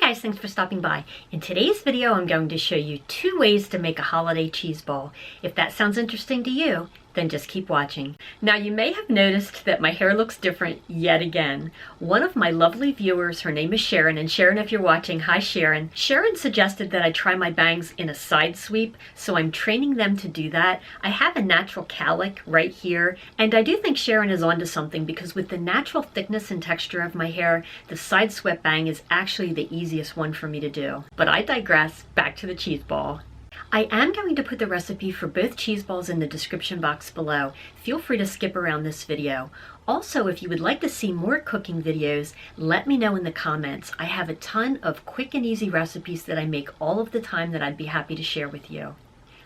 guys, thanks for stopping by. In today's video, I'm going to show you 2 ways to make a holiday cheese ball. If that sounds interesting to you, then just keep watching. Now, you may have noticed that my hair looks different yet again. One of my lovely viewers, her name is Sharon, and Sharon, if you're watching, hi Sharon. Sharon suggested that I try my bangs in a side sweep, so I'm training them to do that. I have a natural cowlick right here, and I do think Sharon is onto something because with the natural thickness and texture of my hair, the side swept bang is actually the easiest one for me to do. But I digress, back to the cheese ball. I am going to put the recipe for both cheese balls in the description box below. Feel free to skip around this video. Also, if you would like to see more cooking videos, let me know in the comments. I have a ton of quick and easy recipes that I make all of the time that I'd be happy to share with you.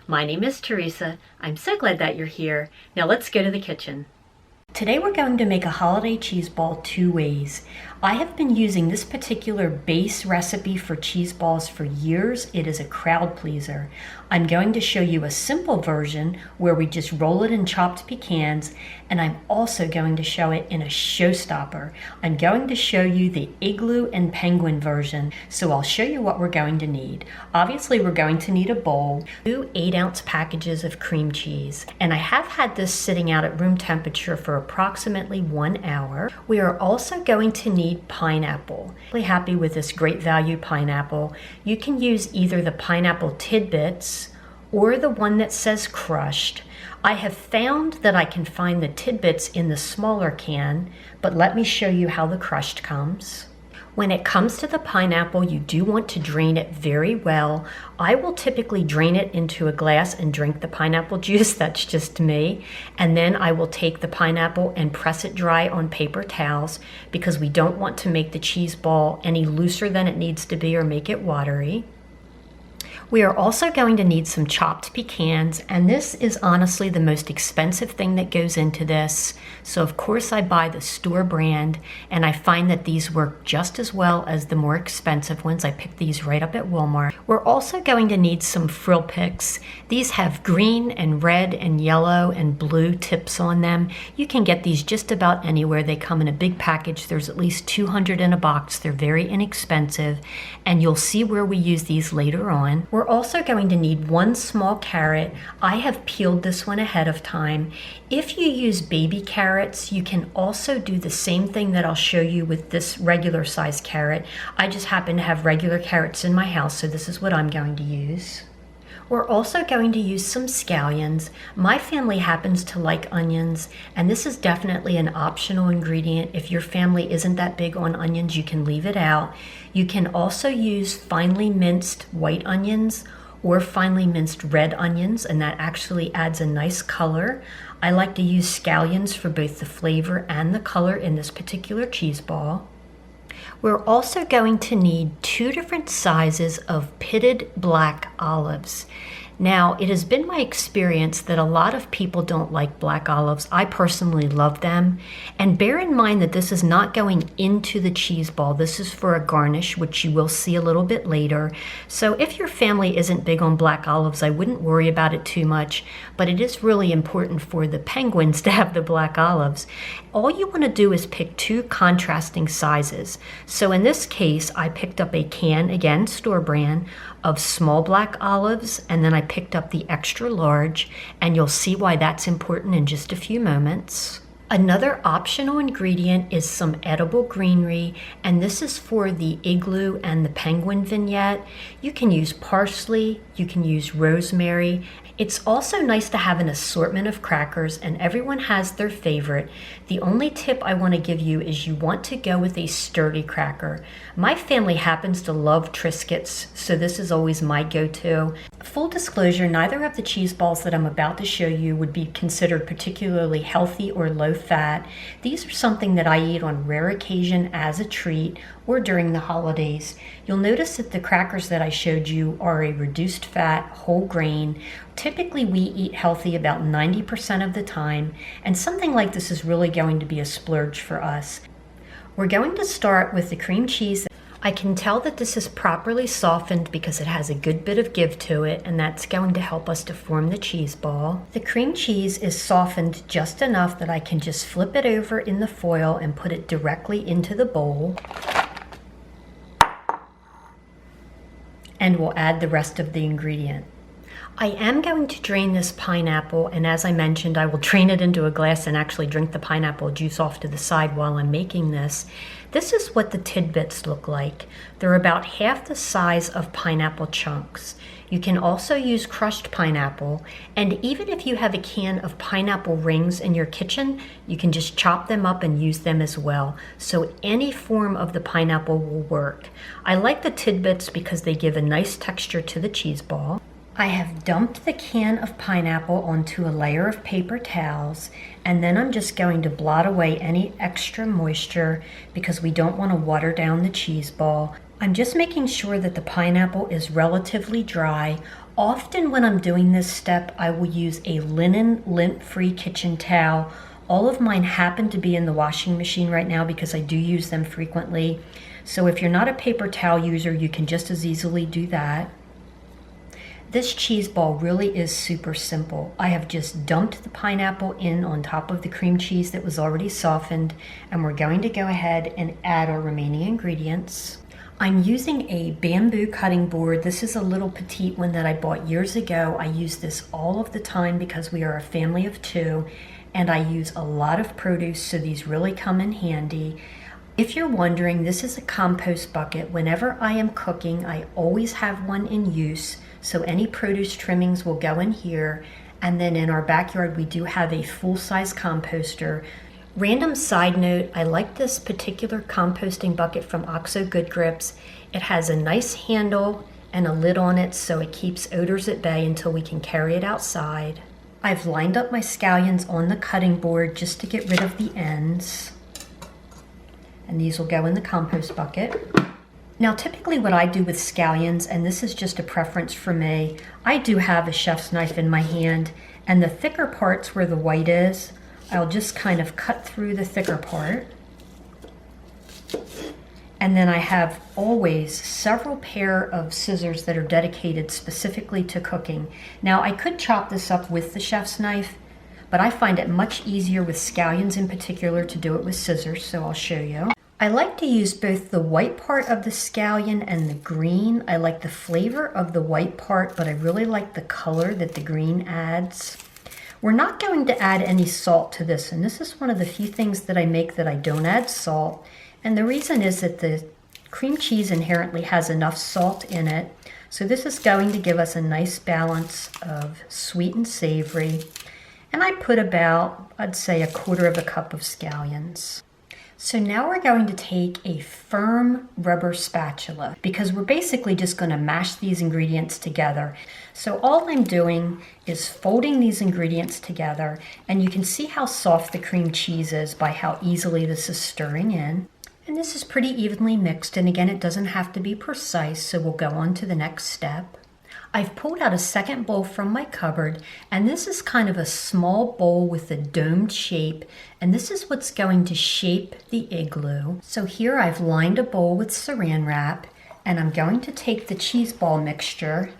My name is Teresa. I'm so glad that you're here. Now let's go to the kitchen. Today we're going to make a holiday cheese ball 2 ways. I have been using this particular base recipe for cheese balls for years. It is a crowd pleaser. I'm going to show you a simple version where we just roll it in chopped pecans, and I'm also going to show it in a showstopper. I'm going to show you the Igloo and Penguin version, so I'll show you what we're going to need. Obviously, we're going to need a bowl, 2 8-ounce packages of cream cheese, and I have had this sitting out at room temperature for approximately 1 hour. We are also going to need pineapple. Really happy with this great value pineapple. You can use either the pineapple tidbits or the one that says crushed. I have found that I can find the tidbits in the smaller can, but let me show you how the crushed comes. When it comes to the pineapple, you do want to drain it very well. I will typically drain it into a glass and drink the pineapple juice. That's just me. And then I will take the pineapple and press it dry on paper towels because we don't want to make the cheese ball any looser than it needs to be or make it watery. We are also going to need some chopped pecans, and this is honestly the most expensive thing that goes into this. So of course I buy the store brand, and I find that these work just as well as the more expensive ones. I picked these right up at Walmart. We're also going to need some frill picks. These have green and red and yellow and blue tips on them. You can get these just about anywhere. They come in a big package. There's at least 200 in a box. They're very inexpensive, and you'll see where we use these later on. We're also going to need 1 small carrot. I have peeled this one ahead of time. If you use baby carrots, you can also do the same thing that I'll show you with this regular size carrot. I just happen to have regular carrots in my house, so this is what I'm going to use. We're also going to use some scallions. My family happens to like onions, and this is definitely an optional ingredient. If your family isn't that big on onions, you can leave it out. You can also use finely minced white onions or finely minced red onions, and that actually adds a nice color. I like to use scallions for both the flavor and the color in this particular cheese ball. We're also going to need 2 different sizes of pitted black olives. Now, it has been my experience that a lot of people don't like black olives. I personally love them. And bear in mind that this is not going into the cheese ball. This is for a garnish, which you will see a little bit later. So if your family isn't big on black olives, I wouldn't worry about it too much. But it is really important for the penguins to have the black olives. All you want to do is pick 2 contrasting sizes. So in this case, I picked up a can, again, store brand, of small black olives, and then I picked up the extra large, and you'll see why that's important in just a few moments. Another optional ingredient is some edible greenery, and this is for the Igloo and the Penguin vignette. You can use parsley, you can use rosemary. It's also nice to have an assortment of crackers, and everyone has their favorite. The only tip I want to give you is you want to go with a sturdy cracker. My family happens to love Triscuits, so this is always my go-to. Full disclosure, neither of the cheese balls that I'm about to show you would be considered particularly healthy or low fat. These are something that I eat on rare occasion as a treat or during the holidays. You'll notice that the crackers that I showed you are a reduced fat, whole grain. Typically we eat healthy about 90% of the time, and something like this is really going to be a splurge for us. We're going to start with the cream cheese. I can tell that this is properly softened because it has a good bit of give to it, and that's going to help us to form the cheese ball. The cream cheese is softened just enough that I can just flip it over in the foil and put it directly into the bowl. and we'll add the rest of the ingredient. I am going to drain this pineapple, and as I mentioned, I will drain it into a glass and actually drink the pineapple juice off to the side while I'm making this. This is what the tidbits look like. They're about half the size of pineapple chunks. You can also use crushed pineapple, and even if you have a can of pineapple rings in your kitchen, you can just chop them up and use them as well. So any form of the pineapple will work. I like the tidbits because they give a nice texture to the cheese ball. I have dumped the can of pineapple onto a layer of paper towels, and then I'm just going to blot away any extra moisture because we don't want to water down the cheese ball. I'm just making sure that the pineapple is relatively dry. Often when I'm doing this step, I will use a linen lint-free kitchen towel. All of mine happen to be in the washing machine right now because I do use them frequently. So if you're not a paper towel user, you can just as easily do that. This cheese ball really is super simple. I have just dumped the pineapple in on top of the cream cheese that was already softened, and we're going to go ahead and add our remaining ingredients. I'm using a bamboo cutting board. This is a little petite one that I bought years ago. I use this all of the time because we are a family of 2, and I use a lot of produce, so these really come in handy. If you're wondering, this is a compost bucket. Whenever I am cooking, I always have one in use. So any produce trimmings will go in here. And then in our backyard, we do have a full-size composter. Random side note, I like this particular composting bucket from OXO Good Grips. It has a nice handle and a lid on it so it keeps odors at bay until we can carry it outside. I've lined up my scallions on the cutting board just to get rid of the ends. And these will go in the compost bucket. Now typically what I do with scallions, and this is just a preference for me, I do have a chef's knife in my hand, and the thicker parts where the white is, I'll just kind of cut through the thicker part. And then I have always several pair of scissors that are dedicated specifically to cooking. Now I could chop this up with the chef's knife, but I find it much easier with scallions in particular to do it with scissors, so I'll show you. I like to use both the white part of the scallion and the green. I like the flavor of the white part, but I really like the color that the green adds. We're not going to add any salt to this, and this is one of the few things that I make that I don't add salt. And the reason is that the cream cheese inherently has enough salt in it. So this is going to give us a nice balance of sweet and savory. And I put about, I'd say, 1/4 cup of scallions. So now we're going to take a firm rubber spatula because we're basically just going to mash these ingredients together. So all I'm doing is folding these ingredients together, and you can see how soft the cream cheese is by how easily this is stirring in. And this is pretty evenly mixed, and again, it doesn't have to be precise, so we'll go on to the next step. I've pulled out a second bowl from my cupboard, and this is kind of a small bowl with a domed shape, and this is what's going to shape the igloo. So here I've lined a bowl with saran wrap, and I'm going to take the cheese ball mixture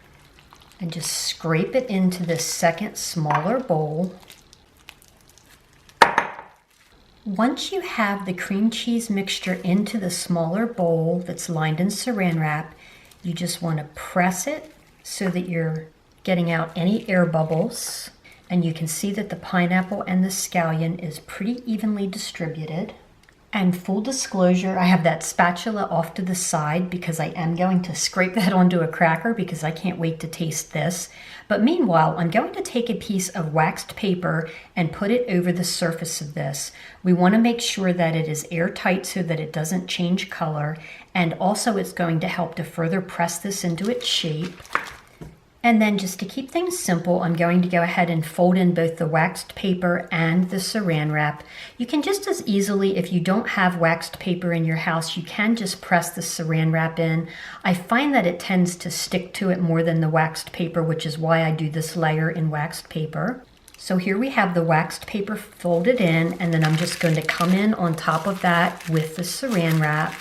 and just scrape it into this second smaller bowl. Once you have the cream cheese mixture into the smaller bowl that's lined in saran wrap, you just want to press it so that you're getting out any air bubbles, and you can see that the pineapple and the scallion is pretty evenly distributed. And full disclosure, I have that spatula off to the side because I am going to scrape that onto a cracker because I can't wait to taste this. But meanwhile, I'm going to take a piece of waxed paper and put it over the surface of this. We want to make sure that it is airtight so that it doesn't change color, and also it's going to help to further press this into its shape. And then just to keep things simple, I'm going to go ahead and fold in both the waxed paper and the saran wrap. You can just as easily, if you don't have waxed paper in your house, you can just press the saran wrap in. I find that it tends to stick to it more than the waxed paper, which is why I do this layer in waxed paper. So here we have the waxed paper folded in, and then I'm just going to come in on top of that with the saran wrap.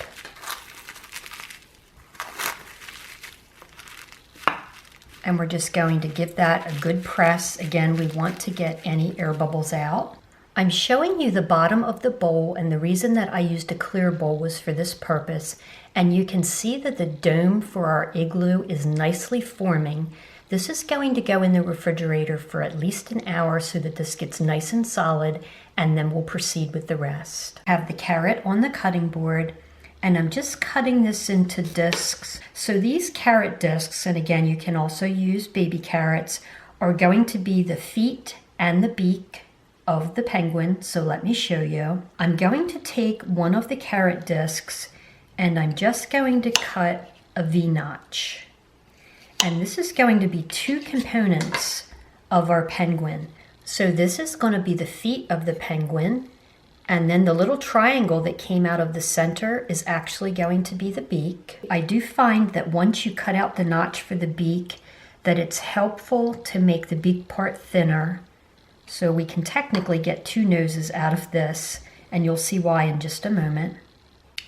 And we're just going to give that a good press. Again, we want to get any air bubbles out. I'm showing you the bottom of the bowl, and the reason that I used a clear bowl was for this purpose. And you can see that the dome for our igloo is nicely forming. This is going to go in the refrigerator for at least an hour so that this gets nice and solid, and then we'll proceed with the rest. I have the carrot on the cutting board, and I'm just cutting this into discs. So these carrot discs, and again, you can also use baby carrots, are going to be the feet and the beak of the penguin. So let me show you. I'm going to take one of the carrot discs and I'm just going to cut a V-notch. And this is going to be two components of our penguin. So this is going to be the feet of the penguin, and then the little triangle that came out of the center is actually going to be the beak. I do find that once you cut out the notch for the beak, that it's helpful to make the beak part thinner. So we can technically get two noses out of this, and you'll see why in just a moment.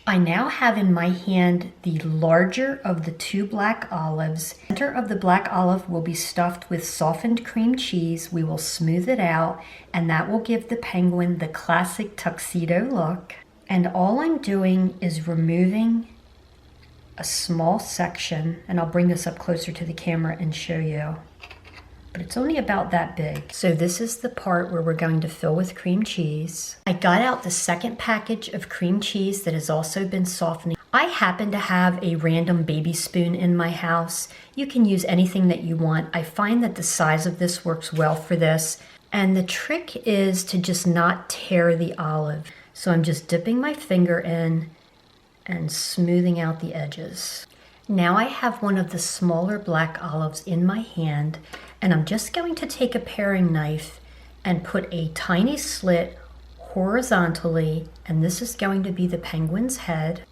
I now have in my hand the larger of the two black olives. The center of the black olive will be stuffed with softened cream cheese. We will smooth it out, and that will give the penguin the classic tuxedo look. And all I'm doing is removing a small section, and I'll bring this up closer to the camera and show you. But it's only about that big. So this is the part where we're going to fill with cream cheese. I got out the second package of cream cheese that has also been softening. I happen to have a random baby spoon in my house. You can use anything that you want. I find that the size of this works well for this. And the trick is to just not tear the olive. So I'm just dipping my finger in and smoothing out the edges. Now I have one of the smaller black olives in my hand, and I'm just going to take a paring knife and put a tiny slit horizontally, and this is going to be the penguin's head.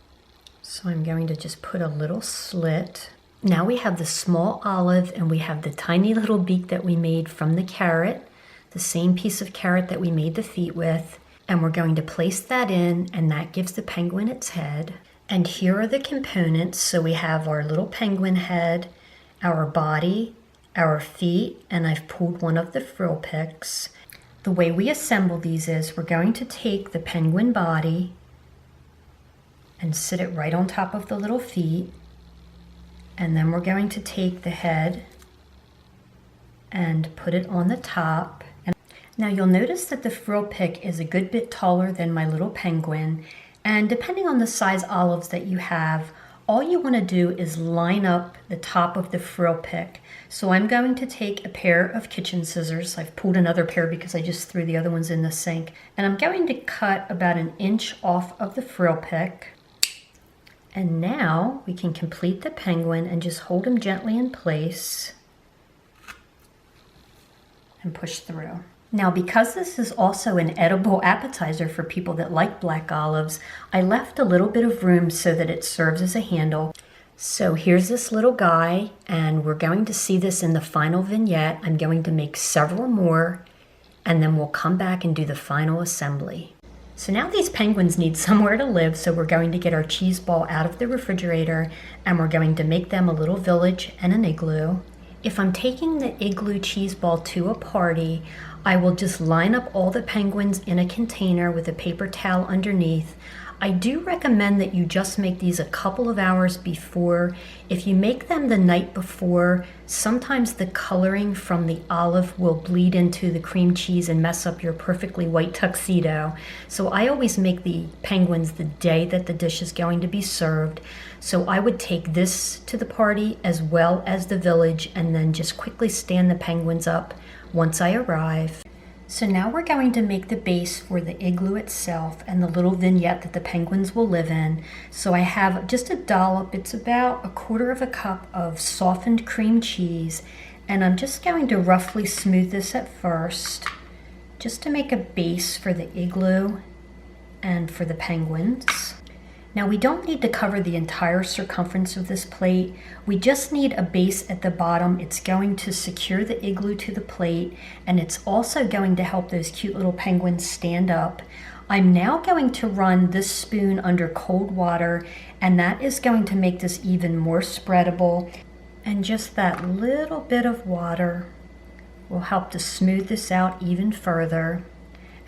So I'm going to just put a little slit. Now we have the small olive, and we have the tiny little beak that we made from the carrot, the same piece of carrot that we made the feet with, and we're going to place that in, and that gives the penguin its head. And here are the components. So we have our little penguin head, our body, our feet, and I've pulled one of the frill picks. The way we assemble these is we're going to take the penguin body and sit it right on top of the little feet, and then we're going to take the head and put it on the top. And now you'll notice that the frill pick is a good bit taller than my little penguin, and depending on the size olives that you have, all you want to do is line up the top of the frill pick. So I'm going to take a pair of kitchen scissors. I've pulled another pair because I just threw the other ones in the sink. And I'm going to cut about an inch off of the frill pick. And now we can complete the penguin and just hold him gently in place and push through. Now, because this is also an edible appetizer for people that like black olives, I left a little bit of room so that it serves as a handle. So here's this little guy, and we're going to see this in the final vignette. I'm going to make several more, and then we'll come back and do the final assembly. So now these penguins need somewhere to live, so we're going to get our cheese ball out of the refrigerator, and we're going to make them a little village and an igloo. If I'm taking the igloo cheese ball to a party, I will just line up all the penguins in a container with a paper towel underneath. I do recommend that you just make these a couple of hours before. If you make them the night before, sometimes the coloring from the olive will bleed into the cream cheese and mess up your perfectly white tuxedo. So I always make the penguins the day that the dish is going to be served. So I would take this to the party as well as the village, and then just quickly stand the penguins up once I arrive. So now we're going to make the base for the igloo itself and the little vignette that the penguins will live in. So I have just a dollop, it's about 1/4 cup of softened cream cheese, and I'm just going to roughly smooth this at first, just to make a base for the igloo and for the penguins. Now we don't need to cover the entire circumference of this plate. We just need a base at the bottom. It's going to secure the igloo to the plate, and it's also going to help those cute little penguins stand up. I'm now going to run this spoon under cold water, and that is going to make this even more spreadable. And just that little bit of water will help to smooth this out even further.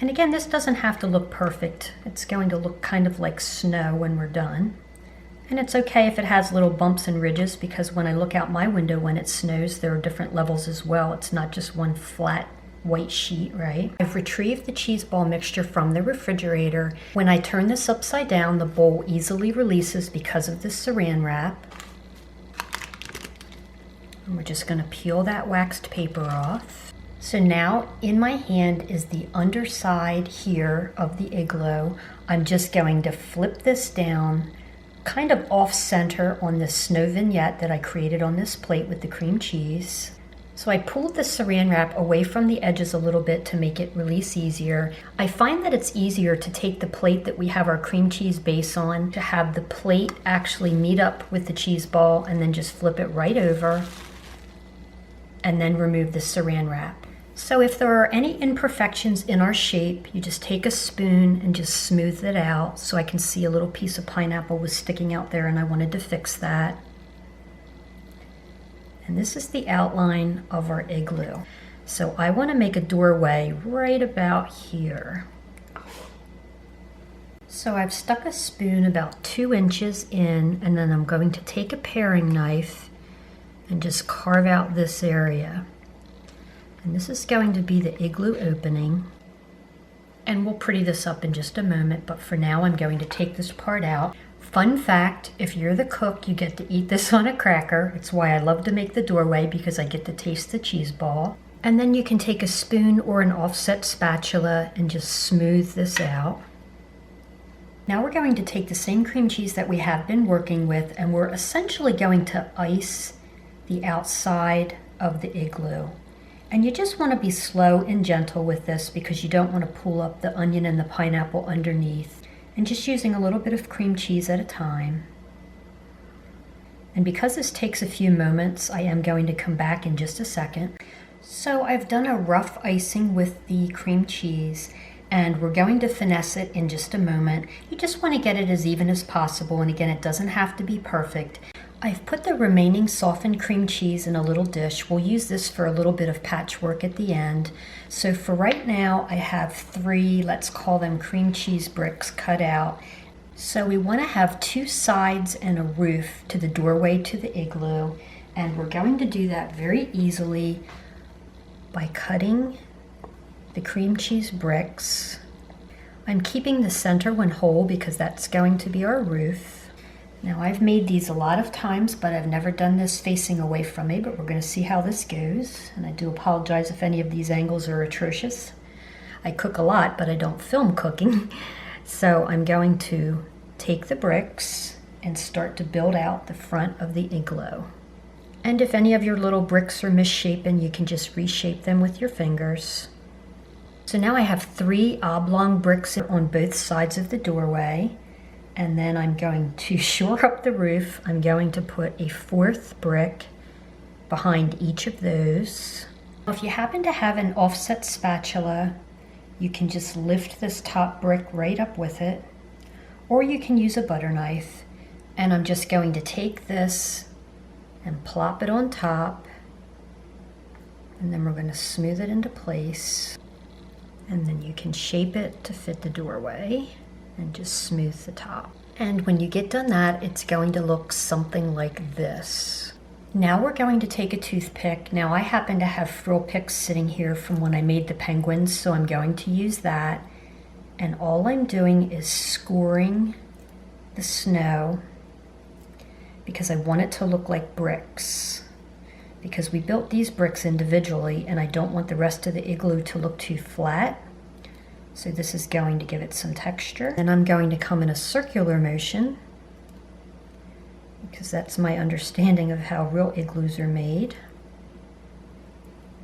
And again, this doesn't have to look perfect. It's going to look kind of like snow when we're done. And it's okay if it has little bumps and ridges, because when I look out my window when it snows, there are different levels as well. It's not just one flat white sheet, right? I've retrieved the cheese ball mixture from the refrigerator. When I turn this upside down, the bowl easily releases because of the saran wrap. And we're just gonna peel that waxed paper off. So now in my hand is the underside here of the igloo. I'm just going to flip this down kind of off center on this snow vignette that I created on this plate with the cream cheese. So I pulled the saran wrap away from the edges a little bit to make it release easier. I find that it's easier to take the plate that we have our cream cheese base on, to have the plate actually meet up with the cheese ball and then just flip it right over and then remove the saran wrap. So if there are any imperfections in our shape, you just take a spoon and just smooth it out. So I can see a little piece of pineapple was sticking out there and I wanted to fix that. And this is the outline of our igloo. So I want to make a doorway right about here. So I've stuck a spoon about 2 inches in, and then I'm going to take a paring knife and just carve out this area. And this is going to be the igloo opening. And we'll pretty this up in just a moment, but for now I'm going to take this part out. Fun fact, if you're the cook, you get to eat this on a cracker. It's why I love to make the doorway, because I get to taste the cheese ball. And then you can take a spoon or an offset spatula and just smooth this out. Now we're going to take the same cream cheese that we have been working with, and we're essentially going to ice the outside of the igloo. And you just want to be slow and gentle with this, because you don't want to pull up the onion and the pineapple underneath. And just using a little bit of cream cheese at a time. And because this takes a few moments, I am going to come back in just a second. So I've done a rough icing with the cream cheese, and we're going to finesse it in just a moment. You just want to get it as even as possible, and again, it doesn't have to be perfect. I've put the remaining softened cream cheese in a little dish. We'll use this for a little bit of patchwork at the end. So for right now, I have 3, let's call them cream cheese bricks, cut out. So we want to have 2 sides and a roof to the doorway to the igloo. And we're going to do that very easily by cutting the cream cheese bricks. I'm keeping the center one whole because that's going to be our roof. Now I've made these a lot of times, but I've never done this facing away from me, but we're going to see how this goes. And I do apologize if any of these angles are atrocious. I cook a lot, but I don't film cooking. So I'm going to take the bricks and start to build out the front of the igloo. And if any of your little bricks are misshapen, you can just reshape them with your fingers. So now I have 3 oblong bricks on both sides of the doorway. And then I'm going to shore up the roof. I'm going to put a 4th brick behind each of those. If you happen to have an offset spatula, you can just lift this top brick right up with it, or you can use a butter knife. And I'm just going to take this and plop it on top, and then we're going to smooth it into place. And then you can shape it to fit the doorway. And just smooth the top. And when you get done that, it's going to look something like this. Now we're going to take a toothpick. Now I happen to have frill picks sitting here from when I made the penguins, so I'm going to use that. And all I'm doing is scoring the snow because I want it to look like bricks. Because we built these bricks individually, and I don't want the rest of the igloo to look too flat. So this is going to give it some texture. And I'm going to come in a circular motion, because that's my understanding of how real igloos are made.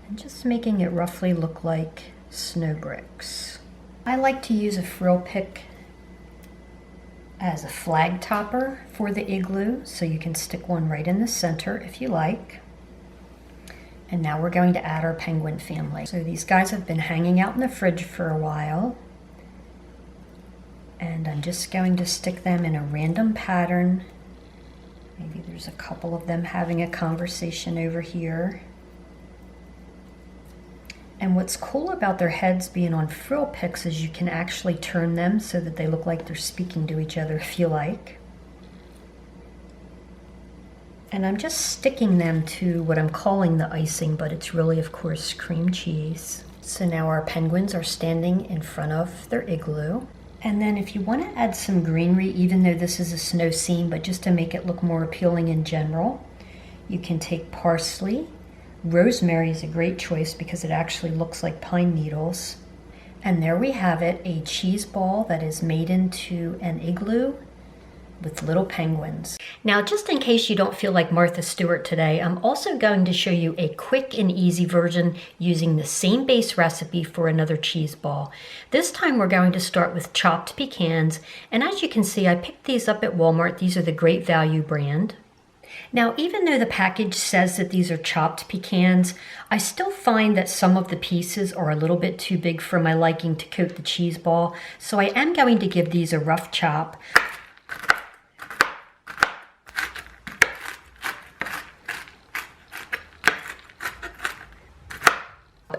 And just making it roughly look like snow bricks. I like to use a frill pick as a flag topper for the igloo, so you can stick one right in the center if you like. And now we're going to add our penguin family. So these guys have been hanging out in the fridge for a while. And I'm just going to stick them in a random pattern. Maybe there's a couple of them having a conversation over here. And what's cool about their heads being on frill picks is you can actually turn them so that they look like they're speaking to each other if you like. And I'm just sticking them to what I'm calling the icing, but it's really, of course, cream cheese. So now our penguins are standing in front of their igloo. And then if you want to add some greenery, even though this is a snow scene, but just to make it look more appealing in general, you can take parsley. Rosemary is a great choice because it actually looks like pine needles. And there we have it, a cheese ball that is made into an igloo with little penguins. Now, just in case you don't feel like Martha Stewart today, I'm also going to show you a quick and easy version using the same base recipe for another cheese ball. This time we're going to start with chopped pecans, and as you can see, I picked these up at Walmart. These are the Great Value brand. Now, even though the package says that these are chopped pecans, I still find that some of the pieces are a little bit too big for my liking to coat the cheese ball, so I am going to give these a rough chop.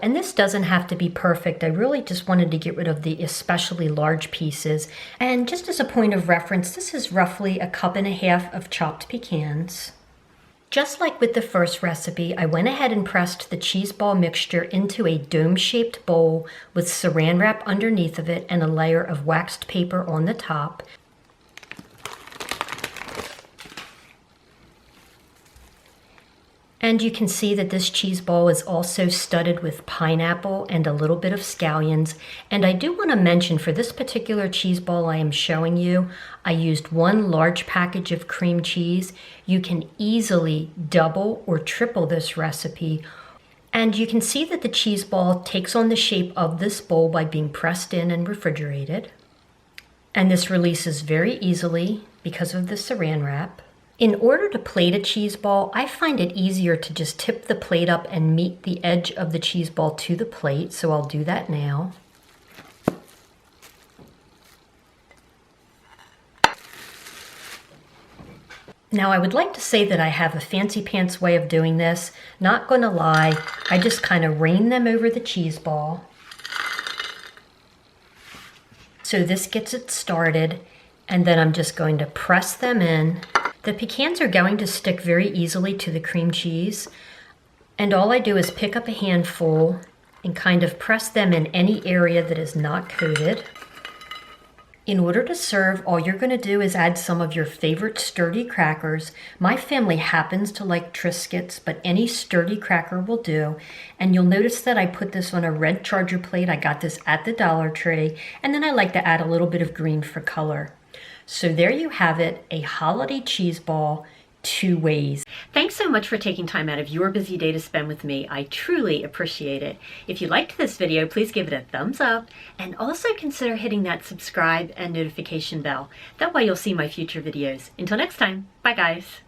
And this doesn't have to be perfect. I really just wanted to get rid of the especially large pieces. And just as a point of reference, this is roughly 1.5 cups of chopped pecans. Just like with the first recipe, I went ahead and pressed the cheese ball mixture into a dome-shaped bowl with saran wrap underneath of it and a layer of waxed paper on the top. And you can see that this cheese ball is also studded with pineapple and a little bit of scallions. And I do want to mention, for this particular cheese ball I am showing you, I used 1 large package of cream cheese. You can easily double or triple this recipe. And you can see that the cheese ball takes on the shape of this bowl by being pressed in and refrigerated. And this releases very easily because of the saran wrap. In order to plate a cheese ball, I find it easier to just tip the plate up and meet the edge of the cheese ball to the plate, so I'll do that now. Now, I would like to say that I have a fancy pants way of doing this. Not gonna lie, I just kind of rain them over the cheese ball. So this gets it started, and then I'm just going to press them in. The pecans are going to stick very easily to the cream cheese, and all I do is pick up a handful and kind of press them in any area that is not coated. In order to serve, all you're going to do is add some of your favorite sturdy crackers. My family happens to like Triscuits, but any sturdy cracker will do. And you'll notice that I put this on a red Charger plate. I got this at the Dollar Tree, and then I like to add a little bit of green for color. So there you have it, a holiday cheese ball 2 ways. Thanks so much for taking time out of your busy day to spend with me. I truly appreciate it. If you liked this video, please give it a thumbs up and also consider hitting that subscribe and notification bell. That way you'll see my future videos. Until next time, bye guys.